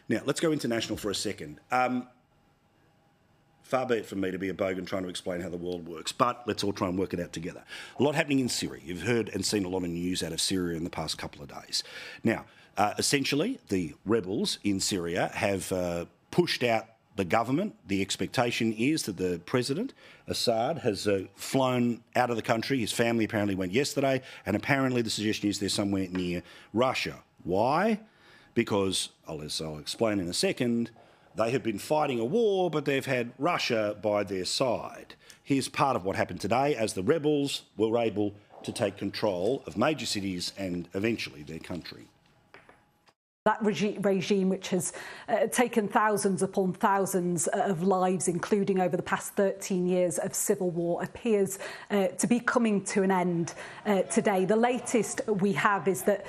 Now, let's go international for a second. Far be it from me to be a bogan trying to explain how the world works, but let's all try and work it out together. A lot happening in Syria. You've heard and seen a lot of news out of Syria in the past couple of days. Now, essentially, the rebels in Syria have pushed out the government. The expectation is that the President Assad has flown out of the country. His family apparently went yesterday, and apparently the suggestion is they're somewhere near Russia. Why? Because, as I'll explain in a second, they have been fighting a war, but they've had Russia by their side. Here's part of what happened today as the rebels were able to take control of major cities and eventually their country. That regime, which has taken thousands upon thousands of lives, including over the past 13 years of civil war, appears to be coming to an end today. The latest we have is that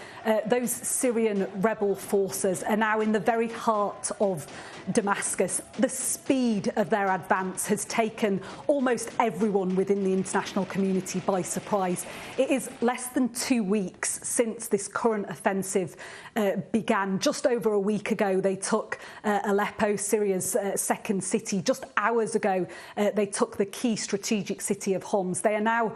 those Syrian rebel forces are now in the very heart of Damascus. The speed of their advance has taken almost everyone within the international community by surprise. It is less than 2 weeks since this current offensive began. Just over a week ago, they took Aleppo, Syria's second city. Just hours ago, they took the key strategic city of Homs. They are now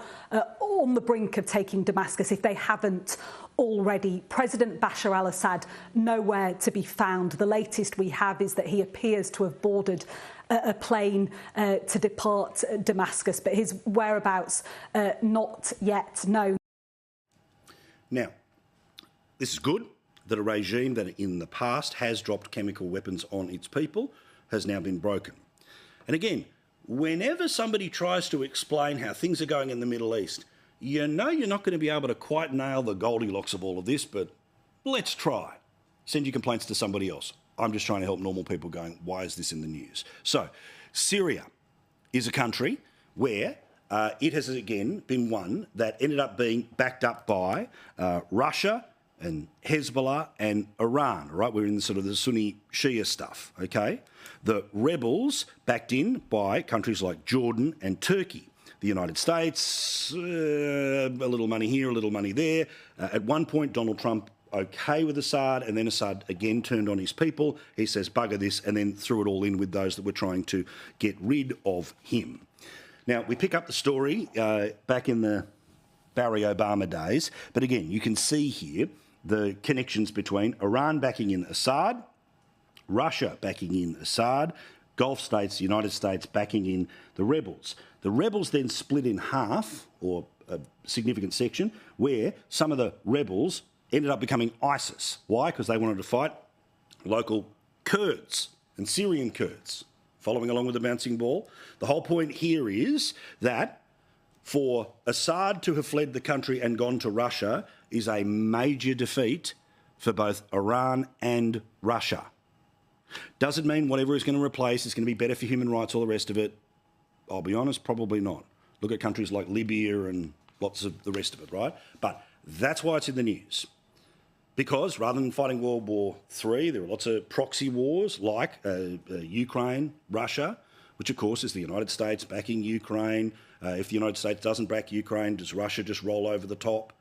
on the brink of taking Damascus, if they haven't already. President Bashar al-Assad nowhere to be found. The latest we have is that he appears to have boarded a plane to depart Damascus, but his whereabouts not yet known. Now, this is good that a regime that in the past has dropped chemical weapons on its people has now been broken. And again, whenever somebody tries to explain how things are going in the Middle East, you know you're not going to be able to quite nail the Goldilocks of all of this, but let's try. Send your complaints to somebody else. I'm just trying to help normal people going, why is this in the news? So, Syria is a country where it has again been one that ended up being backed up by Russia and Hezbollah and Iran, right? We're in sort of the Sunni Shia stuff, okay? The rebels backed in by countries like Jordan and Turkey. The United States, a little money here, a little money there. At one point, Donald Trump okay with Assad, and then Assad again turned on his people. He says, bugger this, and then threw it all in with those that were trying to get rid of him. Now, we pick up the story back in the Barry Obama days, but again, you can see here the connections between Iran backing in Assad, Russia backing in Assad, Gulf states, the United States backing in the rebels. The rebels then split in half, or a significant section, where some of the rebels ended up becoming ISIS. Why? Because they wanted to fight local Kurds and Syrian Kurds. Following along with the bouncing ball. The whole point here is that for Assad to have fled the country and gone to Russia is a major defeat for both Iran and Russia. Does it mean whatever is going to replace is going to be better for human rights, all the rest of it? I'll be honest, probably not. Look at countries like Libya and lots of the rest of it, right? But that's why it's in the news. Because rather than fighting World War III, there are lots of proxy wars like Ukraine, Russia, which of course is the United States backing Ukraine. If the United States doesn't back Ukraine, does Russia just roll over the top?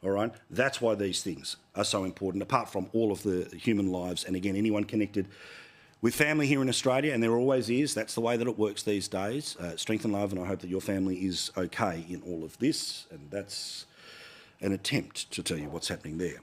All right? That's why these things are so important, apart from all of the human lives. And again, anyone connected with family here in Australia, and there always is, that's the way that it works these days. Strength and love, and I hope that your family is okay in all of this. And that's an attempt to tell you what's happening there.